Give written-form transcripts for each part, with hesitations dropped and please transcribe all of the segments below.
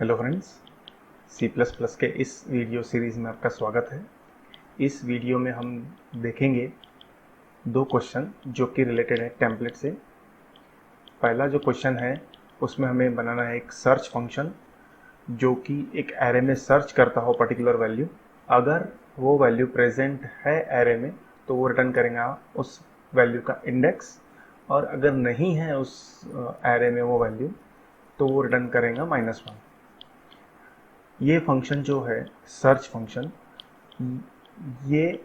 Hello friends, C plus plus के इस video series में आपका स्वागत है। इस वीडियो में हम देखेंगे दो क्वेश्चन जो कि रिलेटेड है टेम्पलेट से। पहला जो क्वेश्चन है उसमें हमें बनाना है एक सर्च फंक्शन जो कि एक एरे में सर्च करता हो पर्टिकुलर वैल्यू। अगर वो वैल्यू प्रेजेंट है एरे में तो वो रिटर्न करेगा उस वैल्यू का इंडेक्स, और अगर नहीं है उस एरे में वो वैल्यू तो वो रिटर्न करेगा -1। ये फंक्शन जो है सर्च फंक्शन, ये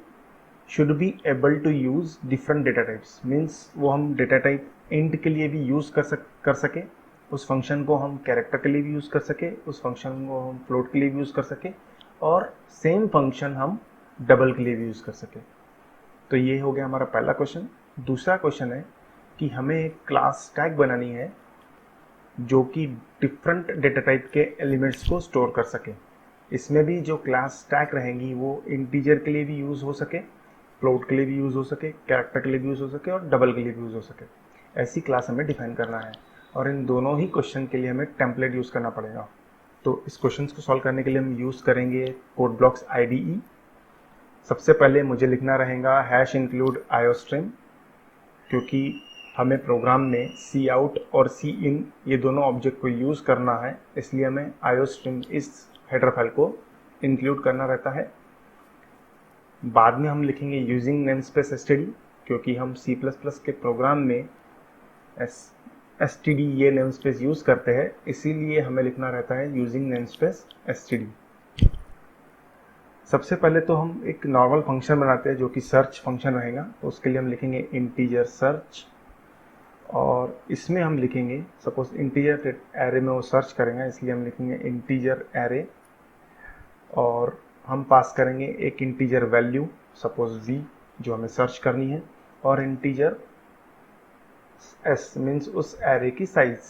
should be able to use different data types. Means वो हम डेटा टाइप इंट के लिए भी यूज़ कर सके, उस फंक्शन को हम कैरेक्टर के लिए भी यूज़ कर सके, उस फंक्शन को हम फ्लोट के लिए भी यूज़ कर सके, और सेम फंक्शन हम डबल के लिए भी यूज़ कर सके। तो ये हो गया हमारा पहला क्वेश्चन। दूसरा क्वेश्चन है कि हमें एक क्लास स्टैक बनानी है जो कि डिफरेंट डेटा टाइप के एलिमेंट्स को स्टोर कर सके। इसमें भी जो क्लास स्टैक रहेंगी वो इंटीजर के लिए भी यूज़ हो सके, फ्लोट के लिए भी यूज़ हो सके, कैरेक्टर के लिए भी यूज़ हो सके और डबल के लिए भी यूज़ हो सके। ऐसी क्लास हमें डिफाइन करना है, और इन दोनों ही क्वेश्चन के लिए हमें टेम्पलेट यूज़ करना पड़ेगा। तो इस क्वेश्चन को सॉल्व करने के लिए हम यूज़ करेंगे कोड ब्लॉक्स IDE। सबसे पहले मुझे लिखना रहेगा #include iostream, क्योंकि हमें प्रोग्राम में सी आउट और सी इन ये दोनों ऑब्जेक्ट को यूज़ करना है, इसलिए हमें iostream इस हेडर फाइल को इंक्लूड करना रहता है। बाद में हम लिखेंगे यूजिंग नेमस्पेस std, क्योंकि हम C++ के प्रोग्राम में std ये नेमस्पेस यूज़ करते हैं, इसीलिए हमें लिखना रहता है यूजिंग नेमस्पेस std। सबसे पहले तो हम एक नॉर्मल फंक्शन बनाते हैं जो कि सर्च फंक्शन रहेगा। तो उसके लिए हम लिखेंगे इंटीजर सर्च, और इसमें हम लिखेंगे सपोज इंटीजर एरे में वो सर्च करेंगे, इसलिए हम लिखेंगे इंटीजर एरे, और हम पास करेंगे एक इंटीजर वैल्यू सपोज v जो हमें सर्च करनी है, और इंटीजर s मीन्स उस एरे की साइज।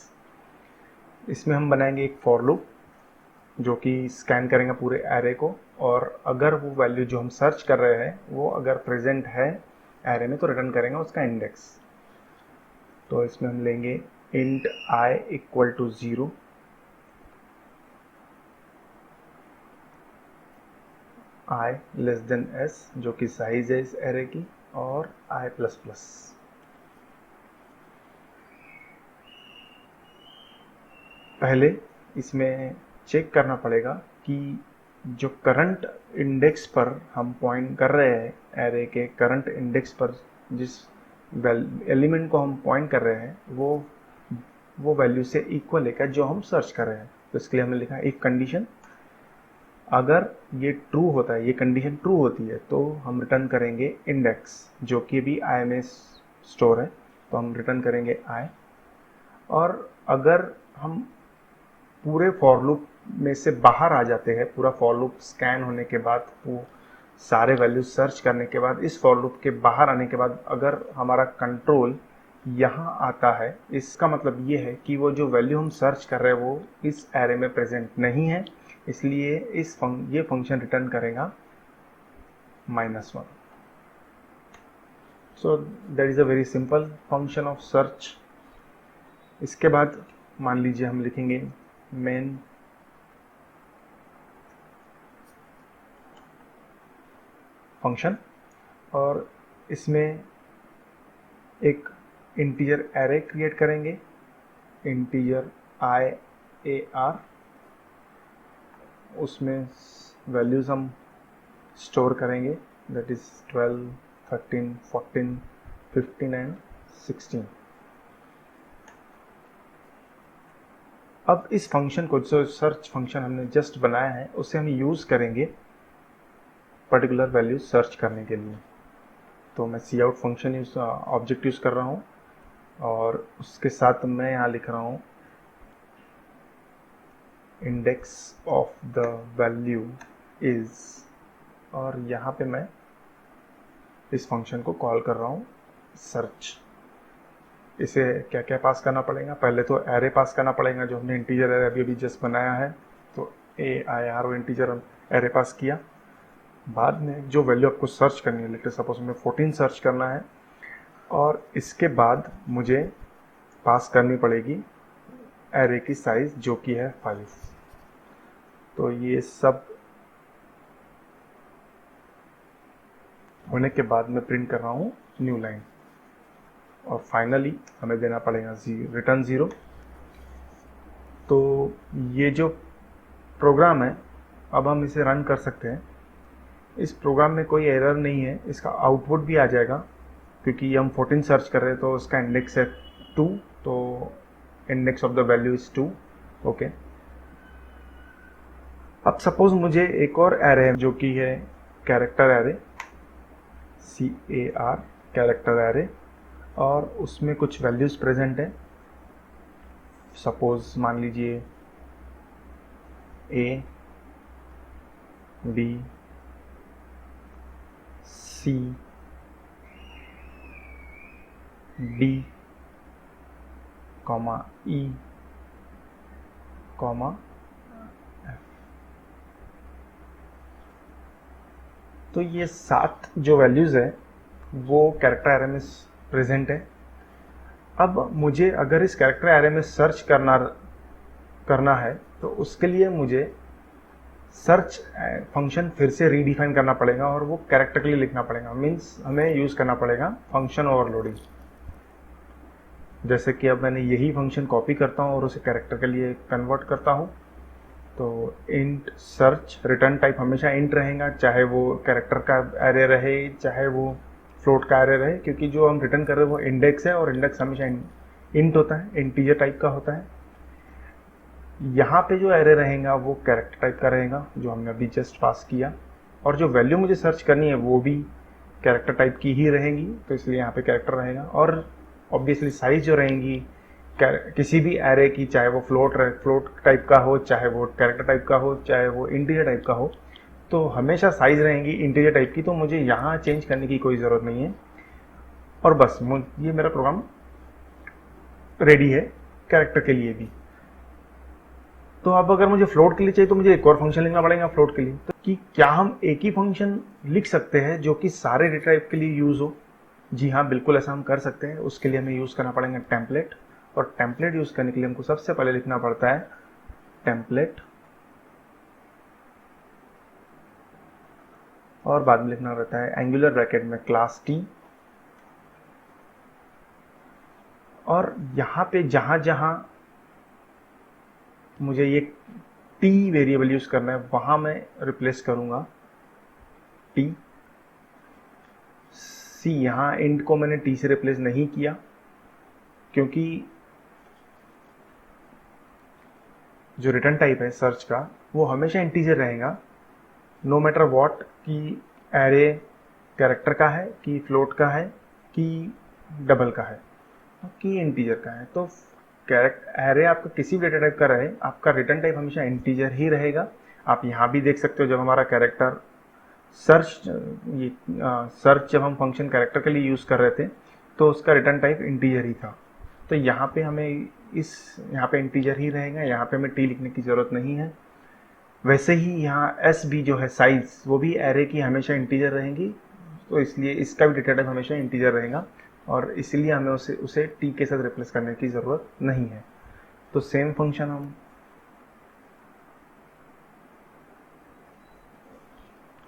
इसमें हम बनाएंगे एक फॉर लूप जो कि स्कैन करेंगे पूरे एरे को, और अगर वो वैल्यू जो हम सर्च कर रहे हैं वो अगर प्रेजेंट है एरे में तो रिटर्न करेंगे उसका इंडेक्स। तो इसमें हम लेंगे int I equal to 0, I less than s जो कि साइज है इस एरे की, और I प्लस प्लस। पहले इसमें चेक करना पड़ेगा कि जो करंट इंडेक्स पर हम पॉइंट कर रहे हैं, एरे के करंट इंडेक्स पर जिस एलिमेंट को हम पॉइंट कर रहे हैं वो वैल्यू से इक्वल है क्या जो हम सर्च कर रहे हैं। तो इसके लिए हमने लिखा एक कंडीशन, अगर ये ट्रू होता है, ये कंडीशन ट्रू होती है तो हम रिटर्न करेंगे इंडेक्स जो कि भी I में स्टोर है, तो हम रिटर्न करेंगे I। और अगर हम पूरे फॉर लूप में से बाहर आ जाते हैं, पूरा फॉर लूप स्कैन होने के बाद, वो सारे वैल्यूज सर्च करने के बाद, इस फॉर लूप के बाहर आने के बाद अगर हमारा कंट्रोल यहाँ आता है, इसका मतलब ये है कि वो जो वैल्यू हम सर्च कर रहे हैं वो इस एरे में प्रेजेंट नहीं है, इसलिए ये फंक्शन रिटर्न करेगा -1। So that is a very simple function of search. इसके बाद मान लीजिए हम लिखेंगे मेन फंक्शन, और इसमें एक इंटीजर एरे क्रिएट करेंगे, इंटीजर IAR। उसमें वैल्यूज हम स्टोर करेंगे, दैट इज 12, 13, 14, 15 एंड 16। अब इस फंक्शन को, जो सर्च फंक्शन हमने जस्ट बनाया है, उसे हम यूज़ करेंगे पर्टिकुलर वैल्यू सर्च करने के लिए। तो मैं सी आउट फंक्शन ऑब्जेक्ट यूज़ कर रहा हूँ, और उसके साथ मैं यहाँ लिख रहा हूँ index of the value is, और यहाँ पे मैं इस फंक्शन को कॉल कर रहा हूँ सर्च। इसे क्या क्या पास करना पड़ेगा, पहले तो एरे पास करना पड़ेगा जो हमने इंटीजर एरे अभी जस्ट बनाया है, तो AIR इंटीजर एरे पास किया। बाद में जो वैल्यू आपको सर्च करनी है, लेट सपोज में 14 सर्च करना है, और इसके बाद मुझे पास करनी पड़ेगी एरे की साइज जो कि है 5। तो ये सब होने के बाद मैं प्रिंट कर रहा हूँ न्यू लाइन, और फाइनली हमें देना पड़ेगा रिटर्न 0। तो ये जो प्रोग्राम है, अब हम इसे रन कर सकते हैं। इस प्रोग्राम में कोई एरर नहीं है, इसका आउटपुट भी आ जाएगा, क्योंकि हम 14 सर्च कर रहे हैं तो उसका इंडेक्स है 2, तो index of the value is 2। Okay, अब सपोज मुझे एक और एरे है जो कि है character array, CAR character array, और उसमें कुछ वैल्यूज प्रेजेंट है। सपोज मान लीजिए A, B, C, D, E, F। तो ये 7 जो वैल्यूज़ है वो कैरेक्टर एरे में प्रेजेंट है। अब मुझे अगर इस कैरेक्टर एरे में सर्च करना है तो उसके लिए मुझे सर्च फंक्शन फिर से रीडिफाइन करना पड़ेगा और वो कैरेक्टर के लिए लिखना पड़ेगा। मीन्स हमें यूज़ करना पड़ेगा फंक्शन ओवरलोडिंग। जैसे कि अब मैंने यही फंक्शन कॉपी करता हूँ और उसे कैरेक्टर के लिए कन्वर्ट करता हूँ। तो इंट सर्च, रिटर्न टाइप हमेशा इंट रहेगा, चाहे वो कैरेक्टर का एरे रहे चाहे वो फ्लोट का एरे रहे, क्योंकि जो हम रिटर्न कर रहे हैं वो इंडेक्स है और इंडेक्स हमेशा इंट होता है, इंटीजर टाइप का होता है। यहाँ पे जो एरे रहेगा वो कैरेक्टर टाइप का रहेगा जो हमने अभी जस्ट पास किया, और जो वैल्यू मुझे सर्च करनी है वो भी कैरेक्टर टाइप की ही रहेंगी, तो इसलिए यहाँ पे कैरेक्टर रहेगा। और ऑब्वियसली साइज जो रहेंगी किसी भी एरे की, चाहे वो फ्लोट टाइप का हो, चाहे वो कैरेक्टर टाइप का हो, चाहे वो इंटीजर टाइप का हो, तो हमेशा साइज रहेंगी इंटीजर टाइप की। तो मुझे यहाँ चेंज करने की कोई ज़रूरत नहीं है, और बस ये मेरा प्रोग्राम रेडी है कैरेक्टर के लिए भी। तो अब अगर मुझे फ्लोट के लिए चाहिए तो मुझे एक और फंक्शन लिखना पड़ेगा फ्लोट के लिए। तो कि क्या हम एक ही फंक्शन लिख सकते हैं जो कि सारे डेटा टाइप के लिए यूज़ हो? जी हाँ, बिल्कुल ऐसा हम कर सकते हैं। उसके लिए हमें यूज़ करना पड़ेगा टेम्पलेट, और टेम्पलेट यूज़ करने के लिए हमको सबसे पहले लिखना पड़ता है टेम्पलेट, और बाद में लिखना रहता है एंगुलर ब्रैकेट में क्लास T। और यहाँ पे जहाँ जहाँ मुझे ये T वेरिएबल यूज़ करना है वहाँ मैं रिप्लेस करूँगा T। C, यहाँ इंट को मैंने T से रिप्लेस नहीं किया क्योंकि जो रिटर्न टाइप है सर्च का वो हमेशा इंटीजर रहेगा, नो मैटर व्हाट, कि एरे कैरेक्टर का है कि फ्लोट का है कि डबल का है कि इंटीजर का है। तो एरे आपका किसी भी डेटा टाइप का रहे, आपका रिटर्न टाइप हमेशा इंटीजर ही रहेगा। आप यहाँ भी देख सकते हो, जब हमारा कैरेक्टर सर्च जब हम फंक्शन कैरेक्टर के लिए यूज़ कर रहे थे तो उसका रिटर्न टाइप इंटीजर ही था। तो यहाँ पे हमें यहाँ पे इंटीजर ही रहेगा, यहाँ पे हमें T लिखने की ज़रूरत नहीं है। वैसे ही यहाँ S भी जो है साइज, वो भी एरे की हमेशा इंटीजर रहेंगी, तो इसलिए इसका भी डेटा टाइप हमेशा इंटीजर रहेगा, और इसलिए हमें उसे T के साथ रिप्लेस करने की ज़रूरत नहीं है। तो सेम फंक्शन हम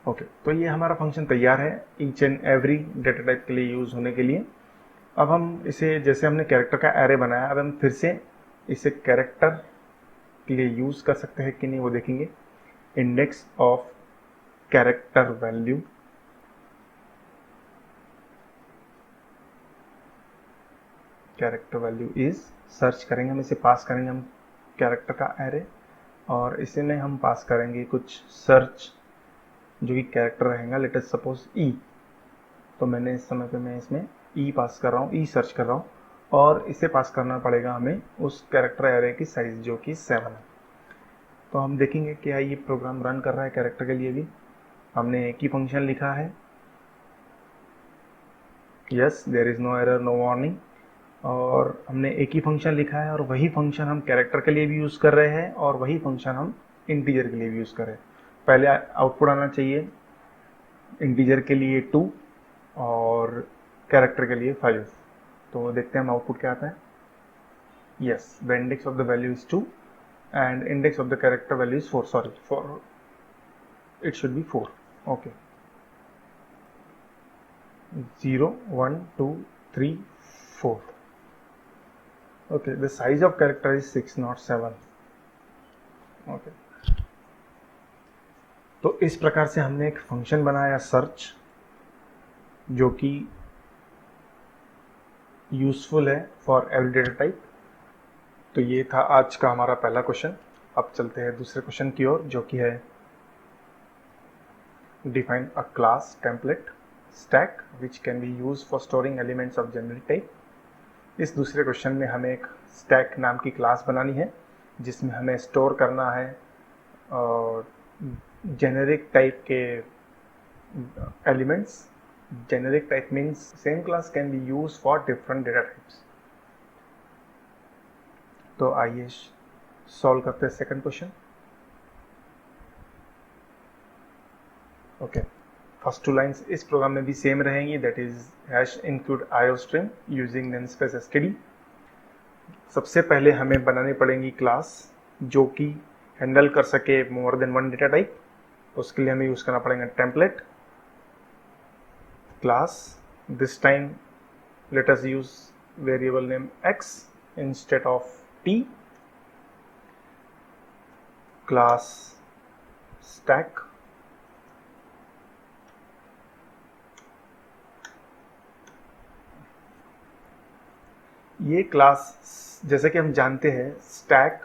ओके, तो ये हमारा फंक्शन तैयार है each and every data type के लिए यूज़ होने के लिए। अब हम इसे, जैसे हमने कैरेक्टर का एरे बनाया, अब हम फिर से इसे कैरेक्टर के लिए यूज़ कर सकते हैं कि नहीं वो देखेंगे। Index of character value, character value is, search करेंगे, हम इसे पास करेंगे हम कैरेक्टर का एरे, और इसे में हम पास करेंगे कुछ सर्च जो कि कैरेक्टर रहेगा, लेट अस सपोज ई। तो मैंने इस समय पे मैं इसमें ई पास कर रहा हूँ, ई सर्च कर रहा हूँ, और इसे पास करना पड़ेगा हमें उस कैरेक्टर एरे की साइज जो कि 7 है। तो हम देखेंगे क्या ये प्रोग्राम रन कर रहा है कैरेक्टर के लिए भी। हमने एक ही फंक्शन लिखा है, yes, there is no error no warning, और हमने एक ही फंक्शन लिखा है और वही फंक्शन हम कैरेक्टर के लिए भी यूज़ कर रहे हैं और वही फंक्शन हम इंटीजर के लिए भी यूज़ कर रहे हैं। पहले आउटपुट आना चाहिए इंटीजर के लिए 2 और कैरेक्टर के लिए 5। तो देखते हैं हम आउटपुट क्या आता है। Yes, the index of the value is 2 and index of the character value is 4. Sorry, for it should be 4. Okay, 0 1 2 3 4. Okay, the size of character is 6 not 7. Okay, तो इस प्रकार से हमने एक फंक्शन बनाया सर्च, जो कि यूजफुल है फॉर एवरी डेटा टाइप। तो ये था आज का हमारा पहला क्वेश्चन। अब चलते हैं दूसरे क्वेश्चन की ओर, जो कि है define a class template stack which can be use for storing elements of generic type. इस दूसरे क्वेश्चन में हमें एक स्टैक नाम की क्लास बनानी है, जिसमें हमें स्टोर करना है जेनेरिक टाइप के elements. Generic type means same class can be use for different data types. तो आइए सॉल्व करते हैं second question. Okay, first 2 lines इस प्रोग्राम में भी सेम रहेंगी, that is hash include iostream using namespace STD. सबसे पहले हमें बनानी पड़ेगी क्लास जो कि हैंडल कर सके मोर देन 1 डेटा टाइप। उसके लिए हमें यूज करना पड़ेगा template class. This time let us use variable name x instead of t। Class stack, ये क्लास जैसे कि हम जानते हैं स्टैक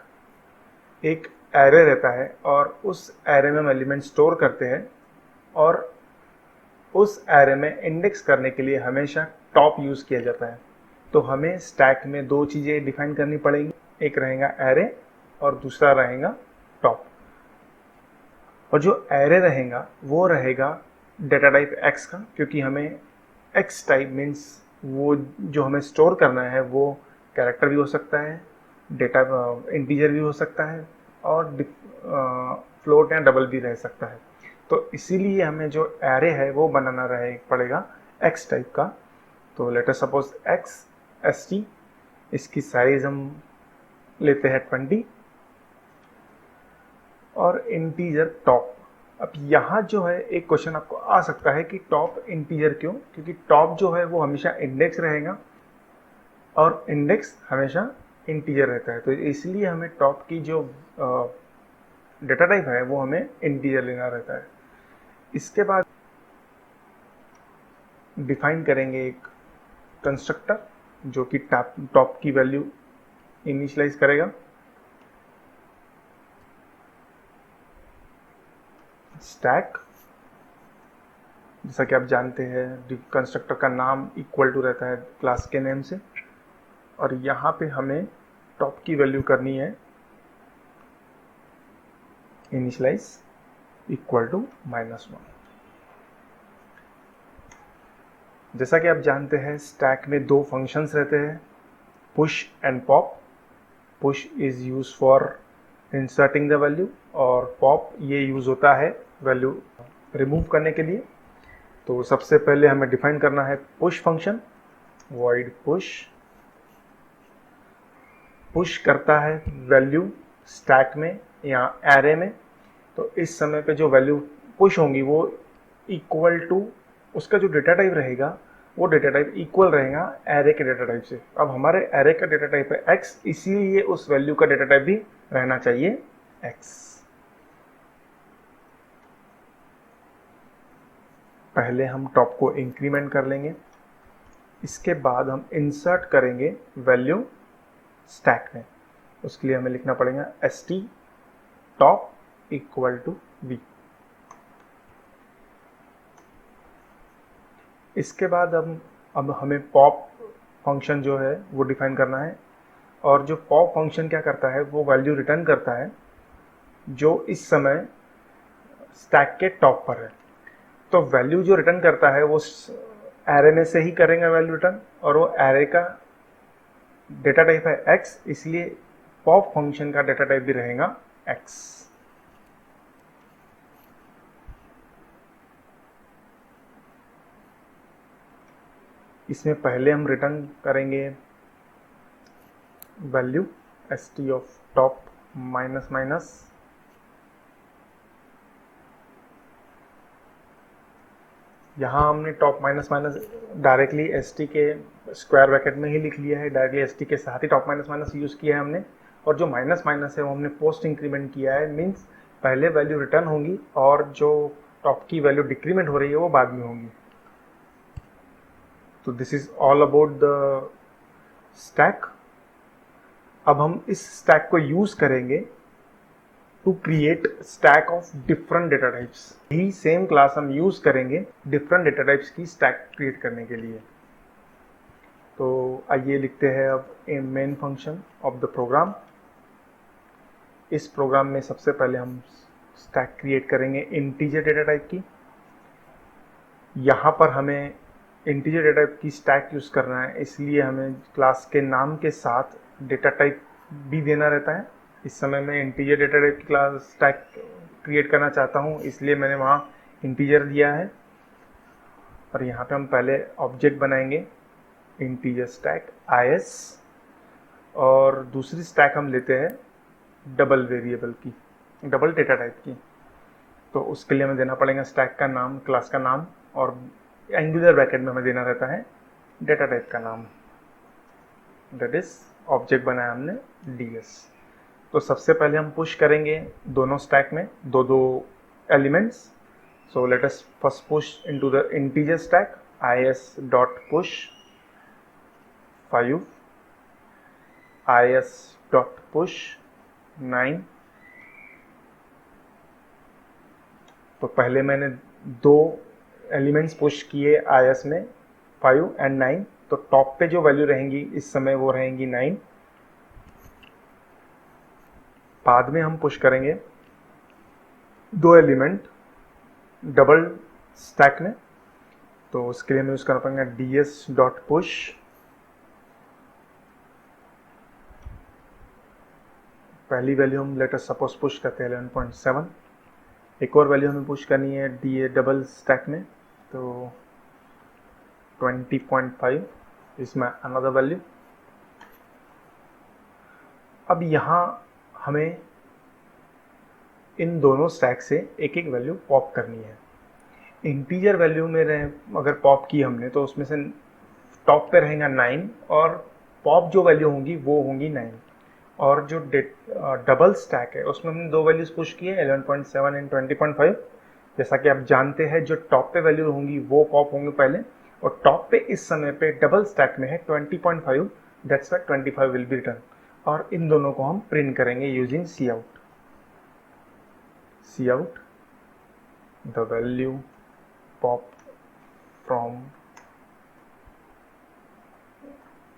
एक एरे रहता है और उस एरे में हम एलिमेंट स्टोर करते हैं, और उस एरे में इंडेक्स करने के लिए हमेशा टॉप यूज़ किया जाता है। तो हमें स्टैक में 2 चीज़ें डिफाइन करनी पड़ेंगी, एक रहेगा एरे और दूसरा रहेगा टॉप। और जो एरे रहेगा वो रहेगा डेटा टाइप x का, क्योंकि हमें x टाइप मीन्स वो जो हमें स्टोर करना है वो कैरेक्टर भी हो सकता है, डेटा इंटीजर भी हो सकता है, और फ्लोट या डबल भी रह सकता है। तो इसीलिए हमें जो एरे है वो बनाना पड़ेगा x टाइप का। तो let us suppose x st, इसकी साइज हम लेते हैं 20 और इंटीजर टॉप। अब यहाँ जो है एक क्वेश्चन आपको आ सकता है कि टॉप इंटीजर क्यों? क्योंकि टॉप जो है वो हमेशा इंडेक्स रहेगा और इंडेक्स हमेशा इंटीजर रहता है। तो इसलिए हमें टॉप की जो डेटा टाइप है वो हमें इंटीजर लेना रहता है। इसके बाद डिफाइन करेंगे एक कंस्ट्रक्टर जो कि टॉप की वैल्यू इनिशियलाइज करेगा। स्टैक, जैसा कि आप जानते हैं कंस्ट्रक्टर का नाम इक्वल टू रहता है क्लास के नेम से, और यहाँ पे हमें टॉप की वैल्यू करनी है इनिशियलाइज इक्वल टू -1। जैसा कि आप जानते हैं स्टैक में 2 फंक्शंस रहते हैं, push and pop. Push is use for inserting the value और पॉप ये यूज होता है वैल्यू रिमूव करने के लिए। तो सबसे पहले हमें डिफाइन करना है push function. Void push, push करता है वैल्यू स्टैक में या एरे में। तो इस समय पे जो वैल्यू पुश होंगी वो इक्वल टू उसका जो डेटा टाइप रहेगा वो डेटा टाइप इक्वल रहेगा एरे के डेटा टाइप से। अब हमारे एरे का डेटा टाइप है x, इसीलिए उस वैल्यू का डेटा टाइप भी रहना चाहिए x। पहले हम टॉप को इंक्रीमेंट कर लेंगे, इसके बाद हम इंसर्ट करेंगे वैल्यू स्टैक में। उसके लिए हमें लिखना पड़ेगा st top equal to v। इसके बाद अब हमें पॉप फंक्शन जो है वो डिफाइन करना है, और जो पॉप फंक्शन क्या करता है वो वैल्यू रिटर्न करता है जो इस समय स्टैक के टॉप पर है। तो वैल्यू जो रिटर्न करता है वो एरे में से ही करेंगे वैल्यू रिटर्न, और वो एरे का डेटा टाइप है x, इसलिए पॉप फंक्शन का डेटा टाइप भी रहेगा x। इसमें पहले हम रिटर्न करेंगे value st of top minus minus यहाँ हमने top minus minus directly S T के स्क्वायर ब्रैकेट में ही लिख लिया है, डायरेक्टली एस टी के साथ ही टॉप माइनस माइनस यूज़ किया है हमने। और जो माइनस माइनस है वो हमने पोस्ट इंक्रीमेंट किया है, मीन्स पहले वैल्यू रिटर्न होंगी और जो टॉप की वैल्यू डिक्रीमेंट हो रही है वो बाद में होंगी। तो this is all about the stack. अब हम इस स्टैक को यूज करेंगे to create stack of different data types. यही सेम क्लास हम यूज करेंगे डिफरेंट डेटा टाइप्स की स्टैक क्रिएट करने के लिए। तो आइए लिखते हैं अब a main function of the program. इस प्रोग्राम में सबसे पहले हम स्टैक क्रिएट करेंगे इंटीजर डेटा टाइप की। यहाँ पर हमें इंटीजर डेटा टाइप की स्टैक यूज़ करना है, इसलिए हमें क्लास के नाम के साथ डेटा टाइप भी देना रहता है। इस समय मैं इंटीजर डेटा टाइप की क्लास स्टैक क्रिएट करना चाहता हूँ, इसलिए मैंने वहाँ इंटीजर दिया है। और यहाँ पे हम पहले ऑब्जेक्ट बनाएंगे इंटीजर स्टैक is, और दूसरी स्टैक हम लेते हैं डबल वेरिएबल की, डबल डेटा टाइप की। तो उसके लिए हमें देना पड़ेगा स्टैक का नाम, क्लास का नाम, और एंगुलर ब्रैकेट में हमें देना रहता है डेटा टाइप का नाम, दैट इज ऑब्जेक्ट बनाया हमने ds। तो सबसे पहले हम पुश करेंगे दोनों स्टैक में दो दो elements. So let us first push into the integer stack is dot push 5, is dot push 9। तो पहले मैंने दो एलिमेंट्स पुश किए is में 5 एंड 9, तो टॉप पे जो वैल्यू रहेंगी इस समय वो रहेंगी 9। बाद में हम पुश करेंगे दो एलिमेंट डबल स्टैक में, तो उसके लिए हमें यूज करना पड़ेगा ds डॉट पुश। पहली वैल्यू हम लेट अस सपोज पुश करते हैं 11.7। एक और वैल्यू हमें पुश करनी है डी डबल स्टैक में, तो 20.5 इसमें अनदर वैल्यू। अब यहाँ हमें इन दोनों स्टैक से एक एक वैल्यू पॉप करनी है। इंटीजर वैल्यू में अगर पॉप की हमने तो उसमें से टॉप पे रहेगा 9, और पॉप जो वैल्यू होंगी वो होंगी 9। और जो डबल स्टैक है उसमें हमने दो वैल्यूज पुश की है 11.7 एंड 20.5। जैसा कि आप जानते हैं जो टॉप पे वैल्यू होंगी वो पॉप होंगे पहले, और टॉप पे इस समय पे डबल स्टैक में है 20.5, that's why 25 will be return. और इन दोनों को हम प्रिंट करेंगे using cout the value pop from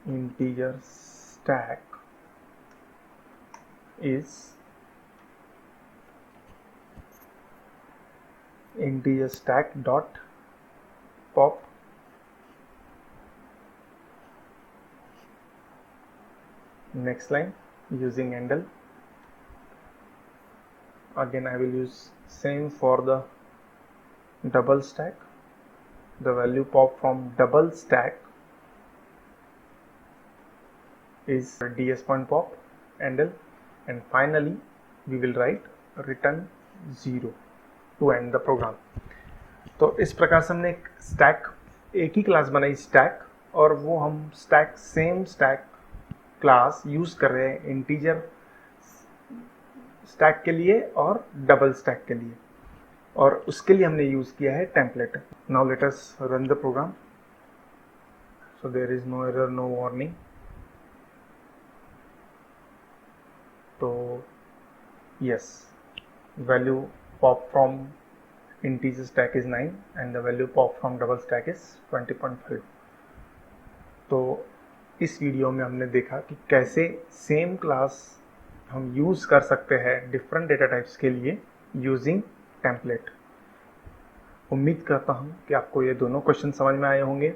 integer stack is integer stack dot pop next line using handle. Again I will use same for the double stack. The value pop from double stack is ds.pop handle, and finally we will write return 0 to end the program. तो इस प्रकार से हमने एक stack, एक ही class बनाई stack, और वो हम stack same stack class use कर रहे हैं इंटीजर स्टैक के लिए और डबल स्टैक के लिए, और उसके लिए हमने यूज किया है template. Now let us run the program. So there is no error, no warning. तो yes, value pop from integer stack is 9 and the value pop from double stack is 20.5। तो इस वीडियो में हमने देखा कि कैसे सेम क्लास हम use कर सकते हैं डिफरेंट डेटा टाइप्स के लिए यूजिंग टेम्पलेट। उम्मीद करता हूँ कि आपको ये दोनों क्वेश्चन समझ में आए होंगे।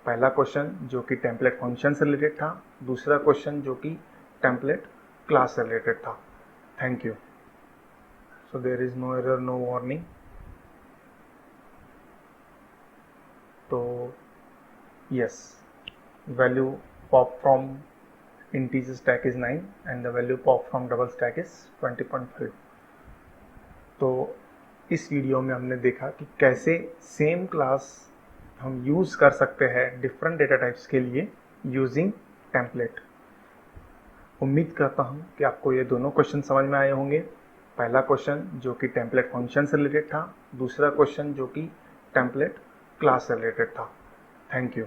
पहला क्वेश्चन जो कि टेम्पलेट फंक्शन से रिलेटेड था, दूसरा क्वेश्चन जो कि टेम्पलेट क्लास से रिलेटेड था। Thank you. So there is no error, no warning. So yes, value pop from integer stack is 9 and the value pop from double stack is 20.5। तो इस video में हमने देखा कि कैसे सेम क्लास हम यूज़ कर सकते हैं डिफरेंट डेटा टाइप्स के लिए यूजिंग टेम्पलेट। उम्मीद करता हूँ कि आपको ये दोनों क्वेश्चन समझ में आए होंगे। पहला क्वेश्चन जो कि टेम्पलेट फंक्शन से रिलेटेड था, दूसरा क्वेश्चन जो कि टेम्पलेट क्लास से रिलेटेड था। Thank you.